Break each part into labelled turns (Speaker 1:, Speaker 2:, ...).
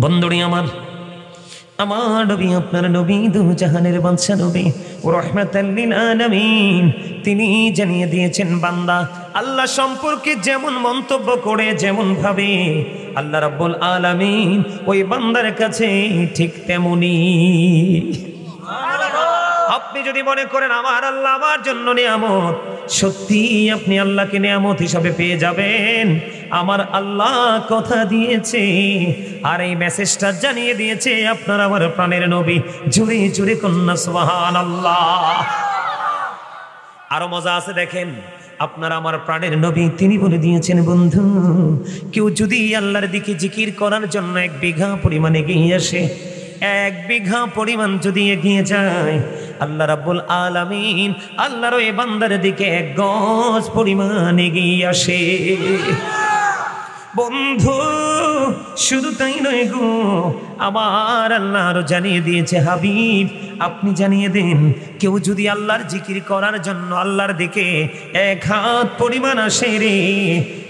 Speaker 1: বন্ধুরে আমার, আমার নবী, আপনার নবী, দু জাহানের বাদশা নবী রাহমাতাল লিল আলামিন, তিনি জানিয়ে দিয়েছেন বান্দা আল্লাহ সম্পর্কে যেমন মন্তব্য করে, যেমন ভাবে আল্লাহ রাব্বুল আলামিন ওই বান্দার কাছে ঠিক তেমনি। আপনি যদি মনে করেন আমার আল্লাহ আমার জন্য নিয়ামত, সত্যি আপনি আল্লাহকে নিয়ামত হিসাবে পেয়ে যাবেন। আমার আল্লাহ কথা দিয়েছে আর এই মেসেজটা জানিয়ে দিয়েছে আপনার আমার প্রাণের নবী। জুড়ে জুড়ে কন্যা সুবহানাল্লাহ। আরো মজা আছে দেখেন, আপনার আমার প্রাণের নবী তিনি বলে দিয়েছেন, বন্ধু কেউ যদি আল্লাহর দিকে জিকির করার জন্য 1 বিঘা পরিমাণ এগিয়ে আসে, 1 বিঘা পরিমাণ যদি এগিয়ে যায়, আল্লাহ রাব্বুল আলামিন আল্লাহর ওই বান্দার দিকে 1 গজ পরিমাণ এগিয়ে আসে। বন্ধু শুধু তাই নয় গো, আমার আল্লাহ আরো জানিয়ে দিয়েছে, হাবিব আপনি জানিয়ে দেন, কেউ যদি আল্লাহর জিকির করার জন্য আল্লাহর দিকে 1 হাত পরিমাণ আসে রে,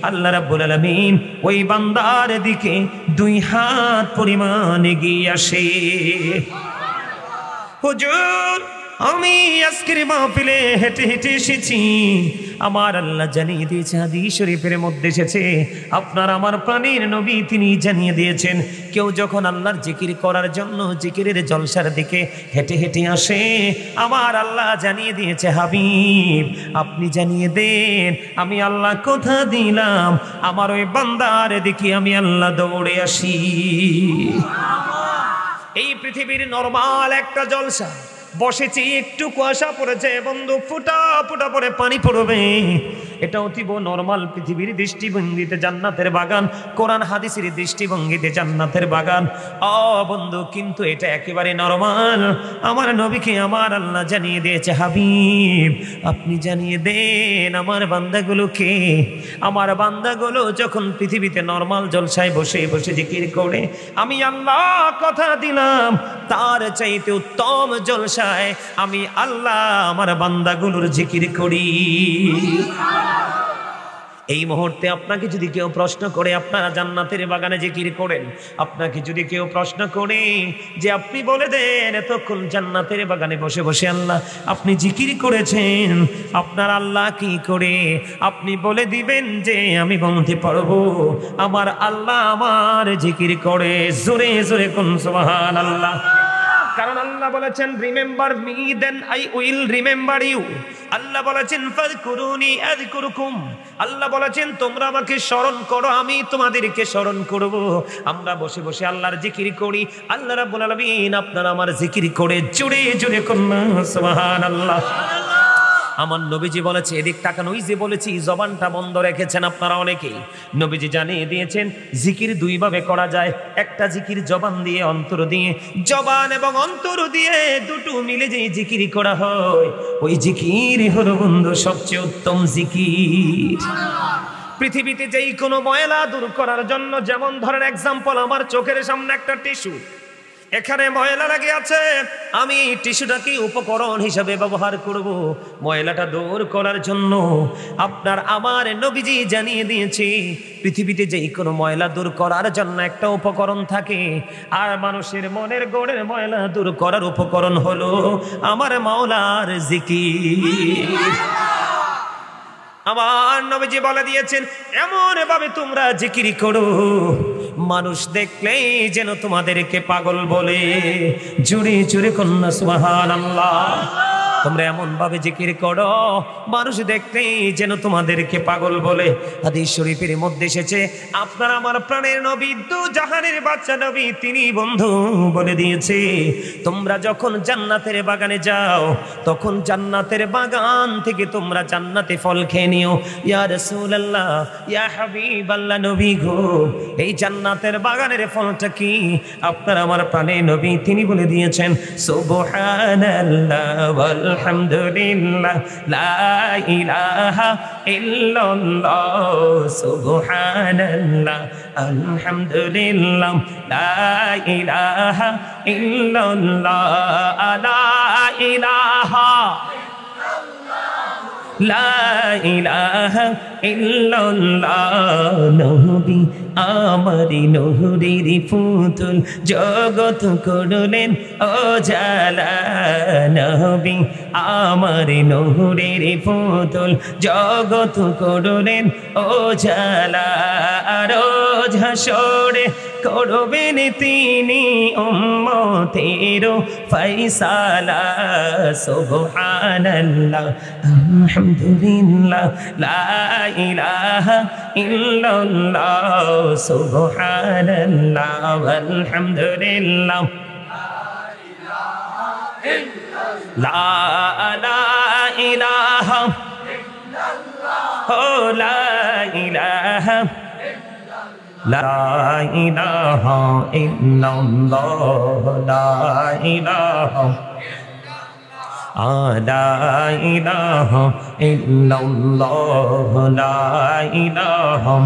Speaker 1: আল্লাহ রাব্বুল আলামিন ওই বান্দার দিকে 2 হাত পরিমাণ এগিয়ে আসে। হুজুর আমি আজকের মাহফিলে হেঁটে হেঁটে এসেছি, আমার আল্লাহ জানিয়ে দিয়েছে, হাদিস শরীফের মধ্যে এসেছে, আপনার আমার প্রাণের নবী তিনি জানিয়ে দিয়েছেন, কেউ যখন আল্লাহর জিকির করার জন্য জিকিরের জলসার দিকে হেঁটে হেঁটে আসে, আমার আল্লাহ জানিয়ে দিয়েছে, হাবিব আপনি জানিয়ে দেন, আমি আল্লাহ কথা দিলাম আমার ওই বান্দার দিকে আমি আল্লাহ দৌড়ে আসি। এই পৃথিবীর নরমাল একটা জলসা বসেছি, একটু কুয়াশা পড়েছে বন্ধু, ফুটা ফুটা পরে পানি পড়বে, এটা অতীব নরমাল পৃথিবীর দৃষ্টিভঙ্গিতে জান্নাতের বাগান, কোরআন হাদিসের দৃষ্টিভঙ্গিতে জান্নাতের বাগান। বন্ধু কিন্তু এটা একেবারে নরমাল। আমার নবীকে আমার আল্লাহ জানিয়ে দিয়েছে, হাবিব আপনি জানিয়ে দেন আমার বান্দাগুলোকে, আমার বান্দাগুলো যখন পৃথিবীতে নরমাল জলসায় বসে বসে জিকির করে, আমি আল্লাহ কথা দিলাম তার চাইতে উত্তম জলসায় আমি আল্লাহ আমার বান্দাগুলোর জিকির করি। এই মুহূর্তে আপনাকে যদি কেউ প্রশ্ন করে আপনারা জান্নাতের বাগানে জিকির করেন, আপনাকে যদি কেউ প্রশ্ন করে যে আপনি বলে দেন এতক্ষণ জান্নাতের বাগানে বসে বসে আল্লাহ আপনি জিকির করেছেন, আপনার আল্লাহ কি করে, আপনি বলে দিবেন যে আমি বলতে পারবো আমার আল্লাহ আমার জিকির করে। জোরে জোরে কোন সুবহানাল্লাহ। কারণ আল্লাহ বলেছেন remember me then I will remember you. আল্লাহ বলেছেন ফাযকুরুনি আযকুরুকুম। আল্লাহ বলেছেন তোমরা আমাকে স্মরণ করো আমি তোমাদেরকে স্মরণ করব। আমরা বসে বসে আল্লাহর জিকির করি, আল্লাহ রাব্বুল আলামিন আপনারা আমার জিকির করে। জোরে জোরে কন্যা সুবহানাল্লাহ। আমার নবীজি বলেছে, এদিক তাকান, ওই যে বলেছি জবানটা বন্ধ রেখেছেন আপনারা অনেকেই। নবীজি জানিয়ে দিয়েছেন জিকির 2 ভাবে করা যায়, একটা জিকির জবান দিয়ে অন্তর দিয়ে, জবান এবং অন্তর দিয়ে দুটো মিলে যেই জিকির করা হয় ওই জিকির হলো বন্ধু সবচেয়ে উত্তম জিকির। পৃথিবীতে যেই কোনো ময়লা দূর করার জন্য, যেমন ধরেন এক্সাম্পল, আমার চোখের সামনে একটা টিস্যু, এখানে ময়লা লাগে আছে, আমি টিস্যুটাকে উপকরণ হিসাবে ব্যবহার করব ময়লাটা দূর করার জন্য। আপনার আমার নবীজি জানিয়ে দিয়েছে পৃথিবীতে যেই কোনো ময়লা দূর করার জন্য একটা উপকরণ থাকে, আর মানুষের মনের গড়ের ময়লা দূর করার উপকরণ হলো আমার মাওলার জিকির। আমার নবীজি বলে দিয়েছেন এমন ভাবে তোমরা জিকির করো মানুষ দেখলেই যেন তোমাদেরকে পাগল বলে। জুড়ে জুড়ে কন্যা সুবহানাল্লাহ। তোমরা এমন ভাবে জিকির করো মানুষ দেখলেই যেন তোমাদেরকে পাগল বলে। হাদিস শরীফের মধ্যে এসেছে আপনার আমার প্রাণের নবী, দু জাহানের বাদশা নবী, তিনি বন্ধু বলে দিয়েছে তোমরা যখন জান্নাতের বাগানে যাও তখন জান্নাতের বাগান থেকে তোমরা জান্নাতে ফল খেয়ে নিও। ইয়া রাসূলুল্লাহ, ইয়া হাবিবাল্লাহ, নবী গো এই জান্নাতের বাগানের ফলটা কি? আপনার আমার প্রাণের নবী তিনি বলে দিয়েছেন সুবহানাল্লাহ আলহামদুলিল্লাহ লা ইলাহা ইল্লাল্লাহ সুবহানাল্লাহ আলহামদুলিল্লাহ লা ইলাহা ইল্লাল্লাহ লা ইলাহা লা ইলাহা ইল্লাল্লাহ। নবী আমারি নহরের পুতুল জগৎ করলেন অজালা নবী আমারি নহরের পুতুল জগৎ করলেন অজালা রোজ হাসরে করবেন তিনি উম্মতের ফয়সালা সুবহানাল্লাহ আলহামদুলিল্লাহ লা ইলাহা ইল্লাল্লাহ সুবহানাল্লাহ আলহামদুলিল্লাহ লা ইলাহা ইল্লাল্লাহ লা ইলাহা লা ইলাহা ইল্লাল্লাহ লা ইলাহা লা ইলাহা ইল্লাল্লাহ লা ইলাহা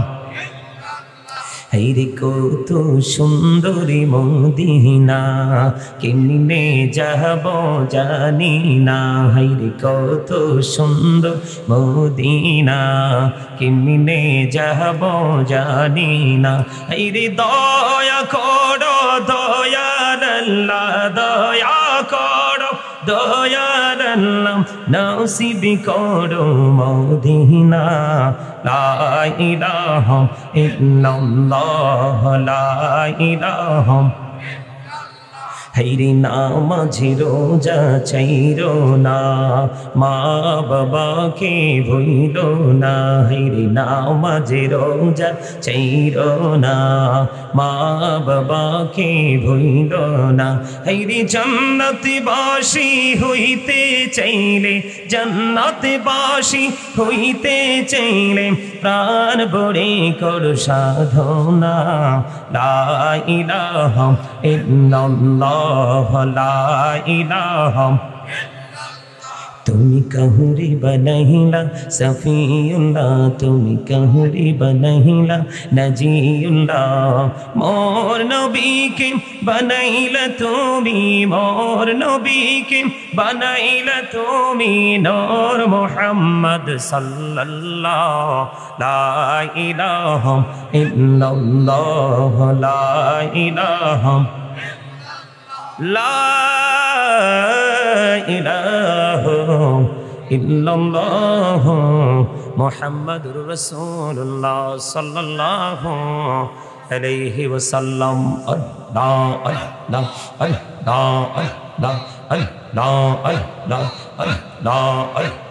Speaker 1: হায়রে কত সুন্দরী মদিনা কেমনে যাব জানি না হায়রে কত সুন্দর মদিনা কেমনে যাব জানি না হায়রে দয়া করো দয়ার আল্লাহ দয়া করো দয়ার আল্লাহ নসিব করো মদিনা লা ইলাহা ইল্লাল্লাহ লা ইলাহা হায়রে নামাজি রোজা চাইরো না মা বাবাকে ভুইলো না হায়রে নামাজি রোজা চাইরো না মা বাবাকে ভুইলো না হায়রে জান্নাতবাসী হইতে চাইলে জান্নাতবাসী হইতে চাইলে প্রাণ ভরে কর সাধনা লা ইলাহা ইল্লাল্লাহ লা ইলাহা তুমি কাহুরি বনহিলা সফিউল্লাহ তুমি কাহুরি বনহিলা নজিউল্লাহ মোর নবীকে বনাইলা তুমি মোর নবীকে বনাইলা তুমি নূর মুহাম্মদ সাল্লাল্লাহ লা ইলাহা ইল্লাল্লাহ লা ইলাহা লা ইলাহা ইল্লাল্লাহ মুহাম্মাদুর রাসূলুল্লাহ সাল্লাল্লাহু আলাইহি ওয়াসাল্লাম আল্লাহ আল্লাহ আল্লাহ আল্লাহ আল্লাহ আল্লাহ আল্লাহ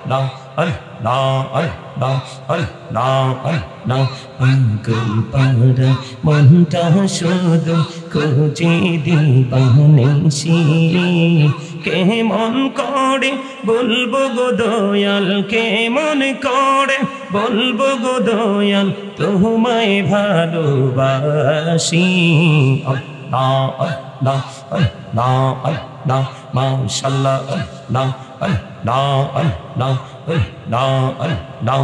Speaker 1: আল্লাহ আল্লাহ আল্লাহ আল্লাহ আল্লাহ পাগল পারা মনটা শুধু খুঁজে দিবানিসি কেমন করে বলবো গো দয়াল কেমন করে বলবো গো দয়াল তোমায় ভালোবাসি আল্লাহ আল্লাহ আল্লাহ আল্লাহ মাশাআল্লাহ আল্লাহ আল্লাহ আল্লাহ আল্লাহ আল্লাহ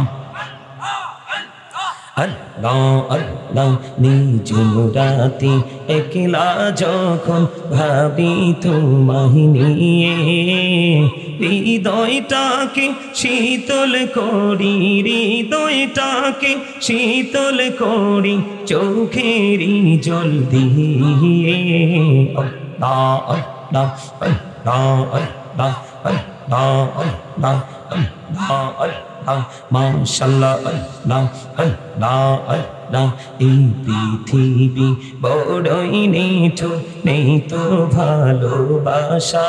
Speaker 1: আল্লাহ আল্লাহ নিঝুম রাতে একলা যখন ভাবি তোমায় নিয়ে হৃদয়টাকে শীতল করি হৃদয়টাকে শীতল করি চোখেরই জল দিয়ে আল্লাহ আল্লাহ আল্লাহ আল্লাহ আল্লাহ আল্লাহ আল্লাহ আল্লাহ মাশাআল্লাহ আল্লাহ আল্লাহ আল্লাহ এই পৃথিবী বড়ই নিঠুর নেই তো ভালোবাসা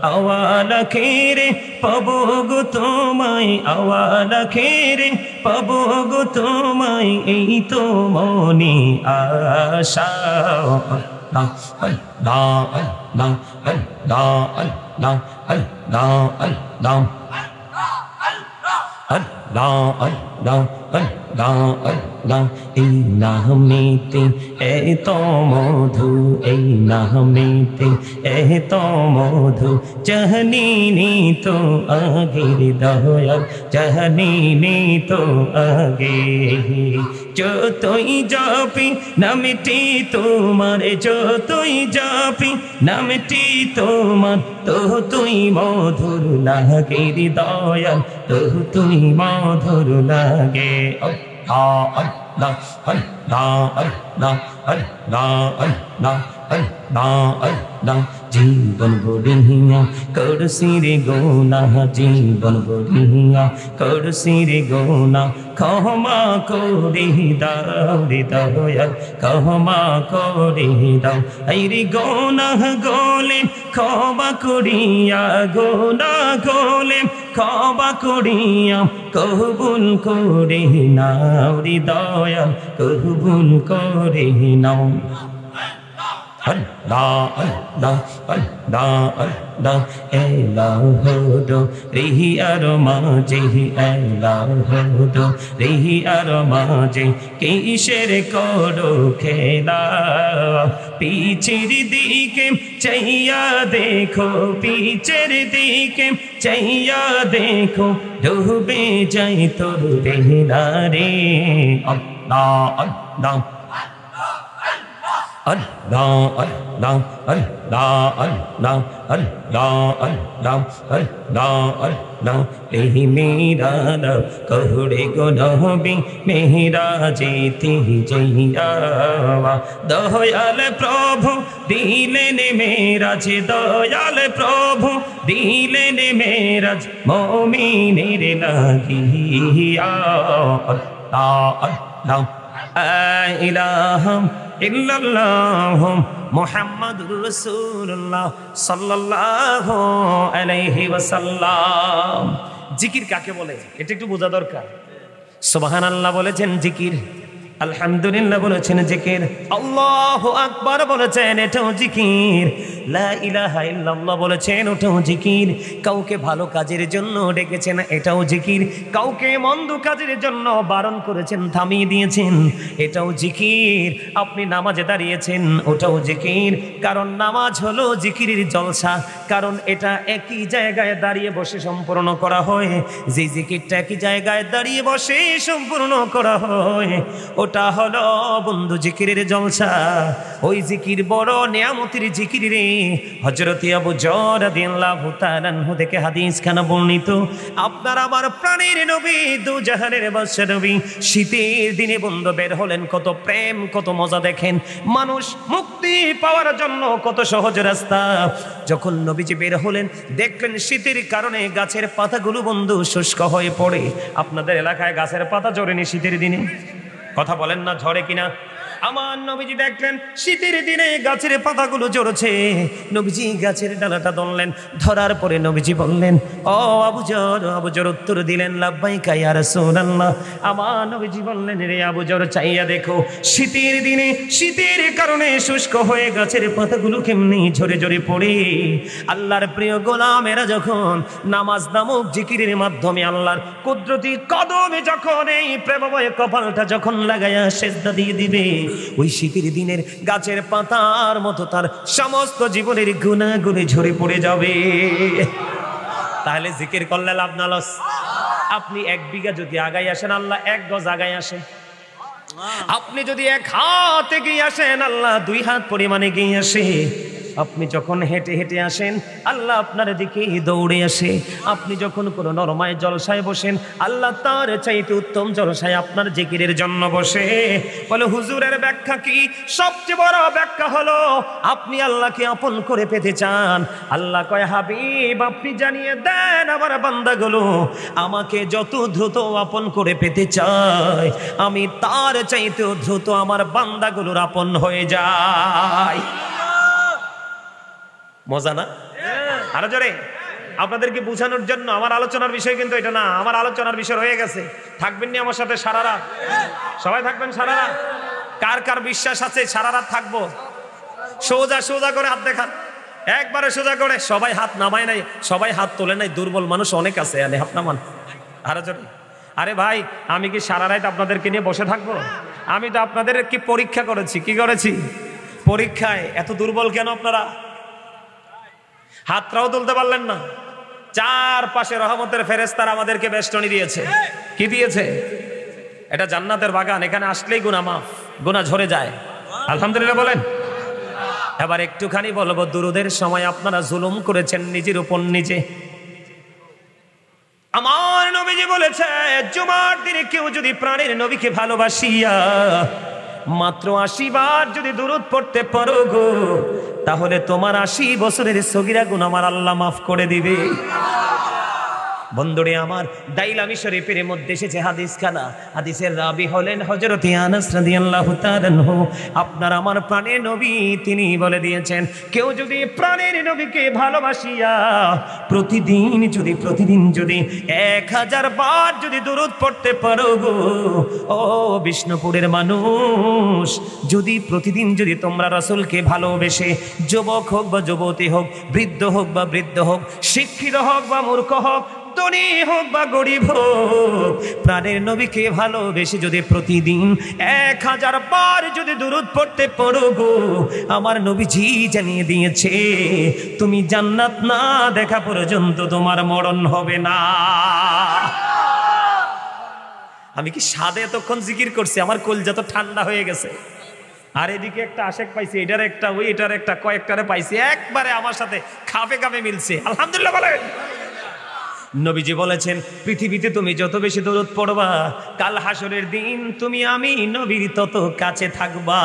Speaker 1: আওয়ালা খেরে পাবো গো তোমায় আওয়ালা খেরে পাবো গো তোমায় এই তো মনে আশা আল্লাহ আল্লাহ আল্লাহ আল্লাহ আল্লাহ আল্লাহ আল্লাহ আল্লাহ আল্লাহ আল্লাহ আল্লাহ এই নামেতে এত মধু এই নামেতে এত মধু জানিনি তো আগের দয়াল জানিনি তো আগে যতই জাপি নামটি তোমার যতই জাপি নামটি তোমার তো তুই মধুর লাগে দয়াল তো তুই মধুর লাগে আল্লাহ আল্লাহ আল্লাহ আল্লাহ আল্লাহ আল্লাহ আল্লাহ জীবন গড়িয়া করছি রে গুনাহ জীবন গড়িয়া করছি রে গুনাহ ক্ষমা করে দাও রে দয়াল ক্ষমা করে দাও এই রে গুনাহ গোলে ক্ষমা করিয়া গুনাহ গোলে ক্ষমা করিয়া কবুল করে নাও রে দয়াল কবুল করে নাও Allah Allah Allah Allah Elohodo Rihi aromaje Elohodo Rihi aromaje Kishere kodo khela Pichir dike chaiya dekho Pichir dike chaiya dekho Dube jai tor behnare Allah Allah Allah Allah Allah Allah Allah Allah Allah Allah ehi mera love kahre go nabi mera jeti jaiya doyal prabhu dilen meraj doyal prabhu dilen meraj mu'miner lagiya Allah Allah ilaha illallah muhammadur rasulullah sallallahu alaihi wasallam জিকির কাকে বলে এটা একটু বোঝা দরকার সুবহানাল্লাহ বলেছেন জিকির আলহামদুলিল্লাহ বলেছেন জিকির আল্লাহু আকবার বলেছেন এটাও জিকির লা ইলাহা ইল্লাল্লাহ বলেছেন ওটাও জিকির কাউকে ভালো কাজের জন্য ডেকেছেন এটাও জিকির কাউকে মন্দ কাজের জন্য বারণ করেছেন থামিয়ে দিয়েছেন এটাও জিকির আপনি নামাজে দাঁড়িয়েছেন ওটাও জিকির কারণ নামাজ হলো জিকিরের জলসা কারণ এটা একই জায়গায় দাঁড়িয়ে বসে সম্পূর্ণ করা হয় যে জিকিরটা একই জায়গায় দাঁড়িয়ে বসে সম্পূর্ণ করা হয় ওটা হলো বন্ধু জিকিরের জলসা ওই জিকির বড় নিয়ামতের জিকির রে হযরত আবু যর রাদিয়াল্লাহু তাআলা আনহু থেকে হাদিস খানা বর্ণিত আপনার আমার প্রাণের নবী দু জাহানের বাদশা নবী শীতের দিনে বন্ধু বের হলেন কত প্রেম কত মজা দেখেন মানুষ মুক্তি পাওয়ার জন্য কত সহজ রাস্তা যখন নবীজি বের হলেন দেখলেন শীতের কারণে গাছের পাতাগুলো বন্ধু শুষ্ক হয়ে পড়ে আপনাদের এলাকায় গাছের পাতা ঝরেনি শীতের দিনে কথা বলেন না ঝরে কিনা আমার নবীজি দেখলেন শীতের দিনে গাছের পাতাগুলো ঝরছে নবীজি গাছের ডালাটা ধরলেন ধরার পরে নবীজি বললেন ও আবু যর উত্তর দিলেন লাব্বাইকা ইয়া রাসূলুল্লাহ আমার নবীজি বললেন রে আবু যর চাইয়া দেখো শীতের দিনে শীতের কারণে শুষ্ক হয়ে গাছের পাতাগুলো কেমনি ঝরে ঝরে পড়ে আল্লাহর প্রিয় গোলামেরা যখন নামাজ নামক জিকিরের মাধ্যমে আল্লাহর কুদরতি কদমে যখন এই প্রেমময় কপালটা যখন লাগায়া সেজদা দিয়ে দিবে ওই শীতের দিনের গাছের পাতার মতো তার সমস্ত জীবনের গুনাহগুলো ঝরে পড়ে যাবে তাহলে জিকির করলে লাভ না লস আপনি 1 বিঘা যদি আগাই আসেন আল্লাহ 1 গজ আগাই আসে আপনি যদি 1 হাত এগিয়ে আসেন আল্লাহ 2 হাত পরিমাণে এগিয়ে আসে আপনি যখন হেঁটে হেঁটে আসেন আল্লাহ আপনার দিকে দৌড়ে আসে আপনি যখন কোনো নরমায় জলসায় বসেন আল্লাহ তার চাইতে উত্তম জলসায় আপনার জিকিরের জন্য বসে বলে হুজুরের ব্যাখ্যা কি সবচেয়ে বড় ব্যাখ্যা হলো আপনি আল্লাহকে আপন করে পেতে চান আল্লাহ কয় হাবিব আপনি জানিয়ে দেন আমার বান্দাগুলো আমাকে যত দ্রুত আপন করে পেতে চায় আমি তার চাইতে দ্রুত আমার বান্দাগুলোর আপন হয়ে যাই মজা না আরো জোরে আপনাদেরকে বোঝানোর জন্য আমার আলোচনার বিষয় কিন্তু এটা না আমার আলোচনার বিষয় হয়ে গেছে থাকবেন নি আমার সাথে সারা রাত সবাই থাকবেন সারা রাত কার কার বিশ্বাস আছে সারা রাত থাকবো সোজা সোজা করে হাত দেখান একবারে সোজা করে সবাই হাত নামায় নাই সবাই হাত তোলে নাই দুর্বল মানুষ অনেক আছে আরে হাত নামান আরো জোরে আরে ভাই আমি কি সারা রাত আপনাদেরকে নিয়ে বসে থাকবো আমি তো আপনাদের কি পরীক্ষা করেছি কি করেছি পরীক্ষায় এত দুর্বল কেন আপনারা হাতটাও তুলতে পারলেন না চারপাশে রহমতের ফেরেশতারা আমাদেরকে বেষ্টনী দিয়েছে কি দিয়েছে এটা জান্নাতের বাগান এখানে আসলেই গুনাহ মাফ গুনাহ ঝরে যায় আলহামদুলিল্লাহ বলেন এবার একটুখানি বলবো দুরুদের সময় আপনারা জুলুম করেছেন নিজের উপর নিজে আমার নবীজি বলেছে জুমার দিনে কেউ যদি প্রাণের নবীকে ভালোবাসিয়া মাত্র 80 বার যদি দুরূদ পড়তে পারো গো, তাহলে তোমার 80 বছরের সগীরা গুনাহ আমার আল্লাহ মাফ করে দিবে। বন্ধুরে আমার, দাইলামি শরীফের মধ্যে এসেছে হাদিসখানা। হাদিসের রাবি হলেন হযরত আনাস রাদিয়াল্লাহু তাআলা আনহু। আপনার আমার প্রাণের নবী তিনি বলে দিয়েছেন, কেউ যদি প্রাণের নবীকে ভালোবাসিয়া প্রতিদিন যদি 1000 বার যদি দুরূদ পড়তে পারো গো, ও বিষ্ণুপুরের মানুষ, যদি প্রতিদিন যদি তোমরা রাসূলকে ভালোবেসে, যুবক হোক বা যুবতী হোক, বৃদ্ধ হোক বা বৃদ্ধ হোক, শিক্ষিত হোক বা মূর্খ হোক, ধনী হোক বা গরিব হোক, প্রাণের নবীকে ভালোবেসে যদি প্রতিদিন 1000 বার যদি দুরূদ পড়তে পারো গো, আমার নবীজি জানিয়ে দিয়েছে তুমি জান্নাত না দেখা পর্যন্ত তোমার মরণ হবে না। আমি কি সাদে এতক্ষণ জিকির করছি, আমার কলজা তো ঠান্ডা হয়ে গেছে। আর এদিকে একটা আশেক পাইছি, এটার একটা ওই এটার একটা কয়েকটারে পাইছি, একবারে আমার সাথে খাপে খাপে মিলছে। আলহামদুলিল্লাহ বলেন। নবীজি বলেছেন, পৃথিবীতে তুমি যত বেশি দরুদ পড়বা, কাল হাসরের দিন তুমি আমি নবীর তত কাছে থাকবা।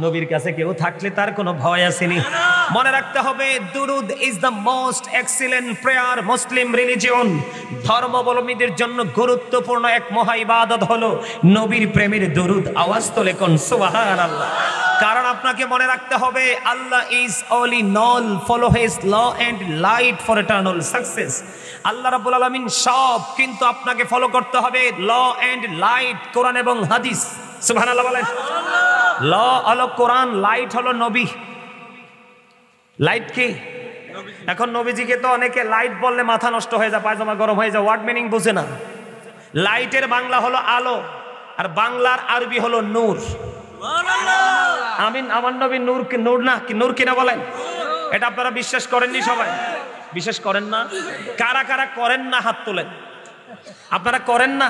Speaker 1: নবীর কাছে কেউ থাকলে তার কোনো ভয় আসেনি। মনে রাখতে হবে, দুরুদ is the most excellent prayer Muslim religion. ধর্মাবলম্বীদের জন্য গুরুত্বপূর্ণ এক মহা ইবাদত হলো নবীর প্রেমের দুরুদ। আওয়াজ তোলে কোন সুবহানাল্লাহ। কারণ আপনাকে মনে রাখতে হবে, আল্লাহ ইজ অনলি নল, follow his law and light for eternal success. আল্লাহ রাব্বুল আলামিন সব, কিন্তু আপনাকে ফলো করতে হবে ল এন্ড লাইট, কোরআন এবং হাদিস। সুবহানাল্লাহ বলেন। ল হলো কোরআন, লাইট হলো নবী। লাইট কি? এখন নবীজিকে তো অনেকে লাইট বললে মাথা নষ্ট হয়ে যায়, পায়জামা গরম হয়ে যায়, ওয়ার্ড মিনিং বুঝে না। লাইটের বাংলা হলো আলো, আর বাংলার আরবি হলো নূর। আমিন। আমার নবী নূর, নূর না কি নূর কিনা বলেন? এটা আপনারা বিশ্বাস করেননি? সবাই বিশ্বাস করেন না? কারা কারা করেন না হাত তোলেন। আপনারা করেন না?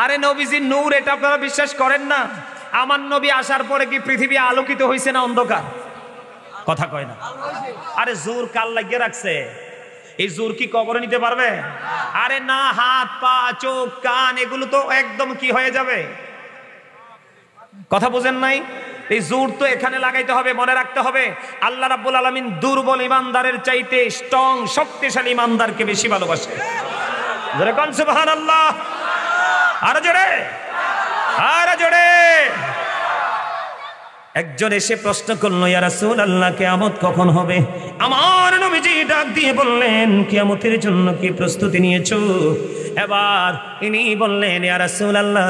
Speaker 1: আরে নবীজি নূর, এটা আপনারা বিশ্বাস করেন না? আমার নবী আসার পরে কি পৃথিবী আলোকিত হয়েছে না অন্ধকার? কথা কয় না। আরে জোর কাল লাগিয়ে রাখছে, এই জোর কি কবরে নিতে পারবে? আরে না, হাত পা চোখ কান এগুলো তো একদম কি হয়ে যাবে। কথা বুঝেন নাই? এই জোর তো এখানে লাগাইতে হবে। মনে রাখতে হবে, আল্লাহ রাব্বুল আলামিন দুর্বল ইমানদারের চাইতে স্ট্রং শক্তিশালী ইমানদারকে বেশি ভালোবাসে। জোরে কোন সুবহানাল্লাহ। আরে জোরে, আরে জোরে। একজন এসে প্রশ্ন করলো, ইয়া রাসূলুল্লাহ, কিয়ামত কখন হবে? আমার নবীজি ডাক দিয়ে বললেন, কিয়ামতের জন্য কি প্রস্তুতি নিয়েছো? এবার ইনি বললেন, ইয়া রাসূলুল্লাহ,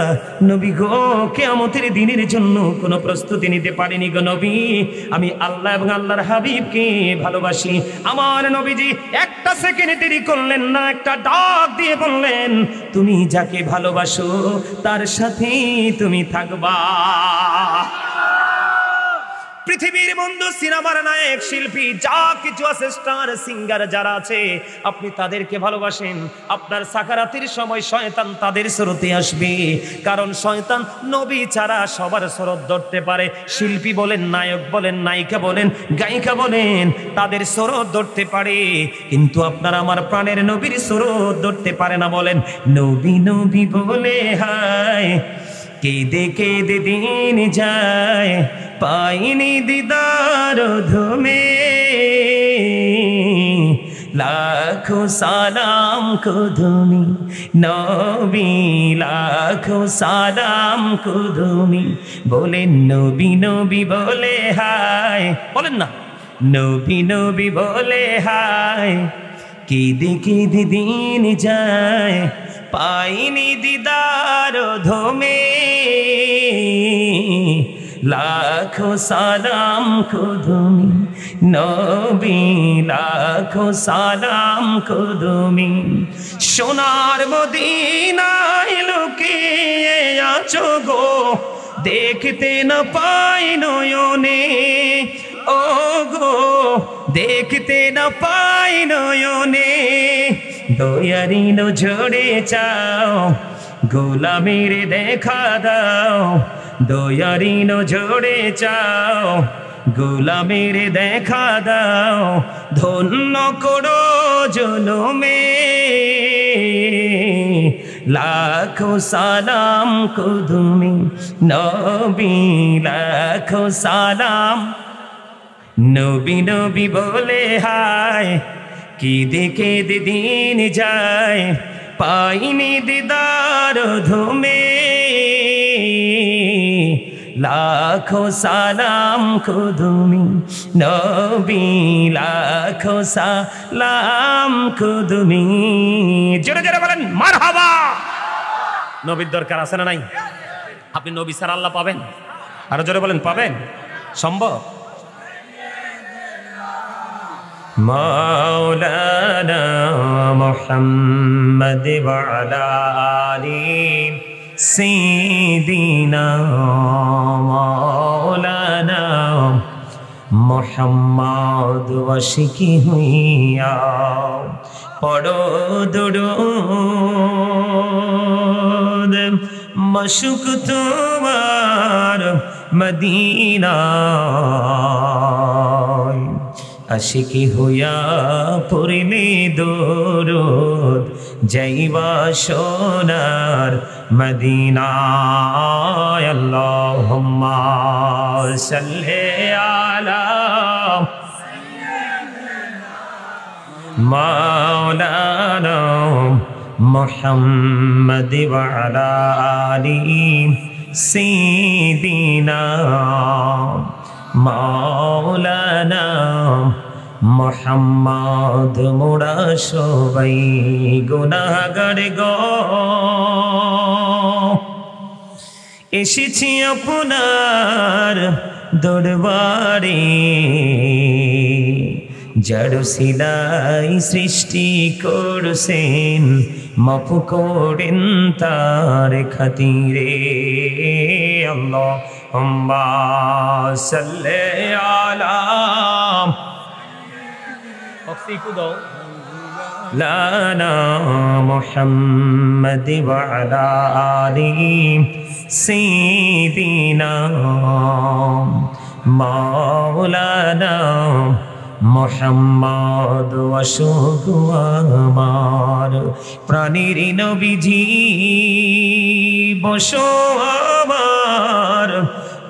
Speaker 1: নবী গো, কিয়ামতের দিনের জন্য কোনো প্রস্তুতি নিতে পারিনি গো নবী। আমি আল্লাহ এবং আল্লাহর হাবিবকে ভালোবাসি। আমার নবীজি একটা সেকেন্ড দেরি করলেন না, একটা ডাক দিয়ে বললেন, তুমি যাকে ভালোবাসো তার সাথেই তুমি থাকবা। পৃথিবীর বন্ধু, সিনেমার নায়ক, শিল্পী, যা কিছু আছে, স্টার সিঙ্গার যারা আছে, আপনি তাদেরকে ভালোবাসেন। আপনার সাকারাতের সময় শয়তান তাদের স্রোতে আসবে, কারণ শয়তান নবী ছাড়া সবার স্রোত ধরতে পারে। শিল্পী বলেন, নায়ক বলেন, নায়িকা বলেন, গায়িকা বলেন, তাদের স্রোত ধরতে পারে, কিন্তু আপনার আমার প্রাণের নবীর স্রোত ধরতে পারে না। বলেন, নবী নবী বলে হায়, কেঁদে কেঁদে দিন যায়, পাইনি দিদার ধুমে, লাখো সালাম কুদুমি নবী, লাখো সালাম কুদুমি। বলেন নবী নবী বলে হায়, বলেন না, নবী নবী বলে হায়, কেঁদে কেঁদে দিন যায়, পাইনি দিদার ধুমে, লাখো সালাম কুদুমি নবী, লাখো সালাম কুদুমি। সোনার মদিনায় লুকিয়ে আছো গো, দেখতে না পাই নয়নে, ও গো দেখতে না পাই নয়নে, দয়ারি নজরে চাও, গোলামির দেখা দাও, দয়ারি নজরে চাও, গোলামির দেখা দাও, ধন্য করো জনমে, লাখো সালাম কুদুমি নবী লাখো সালাম নবী নবী বলে হায় কেঁদে কেঁদে দিন যায় পাইনি দিদার ধুমে লাখো সালাম কুদুমি নবী লাখো সালাম কুদুমি জোরে জোরে বলেন মারহাবা নবীর দরকার আছে না নাই আপনি নবী ছাড়া আল্লাহ পাবেন আরো জোরে বলেন পাবেন সম্ভব মাওলানা মুহাম্মদ ওয়া আলা আলিহি সাইয়্যিদিনা মাওলানা মুহাম্মদ ওয়াশিকি হুইয়া পড়ো দুরূদ মশক তোমার মদিনা আশিকি হইয়া পড়িলে দরুদ যাইবা সোনার মদিনায় আল্লাহুম্মা সাল্লি আলা মাওলানা মুহাম্মদ ওয়া আলা আলিহি সাইয়্যিদিনা মাওলানা মুহাম্মদ মোরা সবাই গুনাহগার গো এসেছি আপনার দরবারে জড় সিলাই সৃষ্টি করছেন মাফ করেন তার খাতিরে আল্লাহুম্মা সাল্লি আলা লানা মুহাম্মদ ওয়া আলা আলিহি সাইয়্যিদিনা মাওলানা মুহাম্মদ ওয়াশকু আমার প্রাণীর নবীজি বসো আমার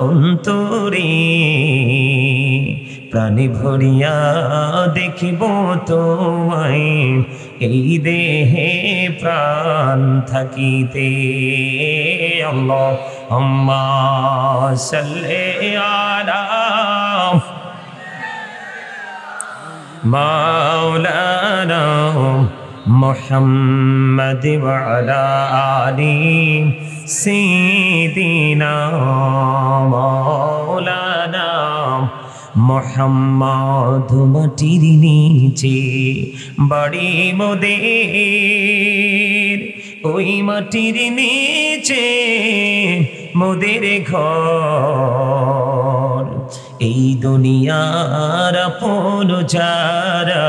Speaker 1: অন্তরে প্রাণী ভরিয়া দেখিব তোমায় এই দেহে প্রাণ থাকিতে আল্লাহুম্মা সাল্লি আলা মাওলানা মুহাম্মদ ওয়া আলা আলিহি সাইয়্যিদিনা মাওলানা মুহাম্মদ মাটির নিচে বাড়ি মোদের ওই মাটির নিচে মোদের ঘর এই দুনিয়ার আপন যারা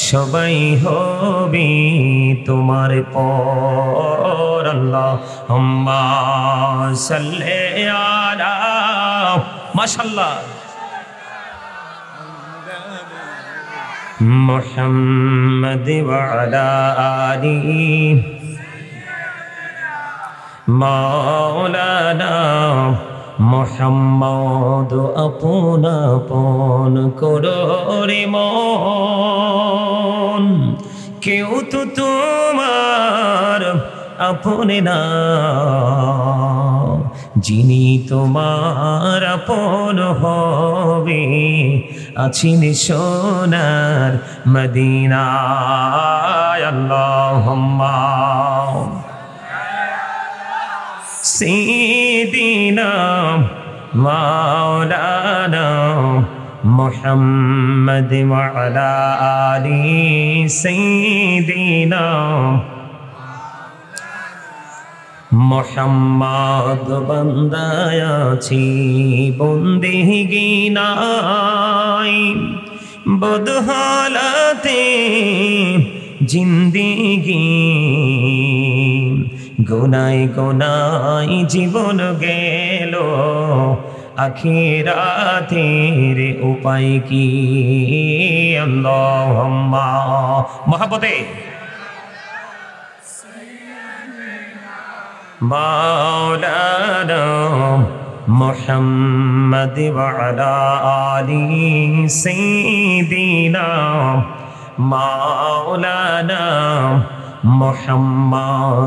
Speaker 1: সবাই হবে তোমার পর আল্লাহুম্মা সাল্লি আলা মাশাআল্লাহ মুহাম্মদ ওয়া আলা আলিহি মাওলানা মুহাম্মদ আপন আপন করো রে মন কেউ তো তোমার আপন না যিনি তোমার আপন হবে আছেন সোনার মদিনায় আল্লাহুম্মা সাইয়্যিদিনা মাওলানা মুহাম্মদ ওয়া আলা আলিহি সাইয়্যিদিনা মুহাম্মদ বান্দায় আছি বন্দেগি নাই বদহালাতে জিন্দেগি গুনায় গুনায় জীবন গেল আখিরাতের উপায় কি আল্লাহুম্মা মহব্বতে মাওলানা মুহাম্মদ ওয়া আলা আলি সাইয়্যিদিনা মাওলানা মুহাম্মদ।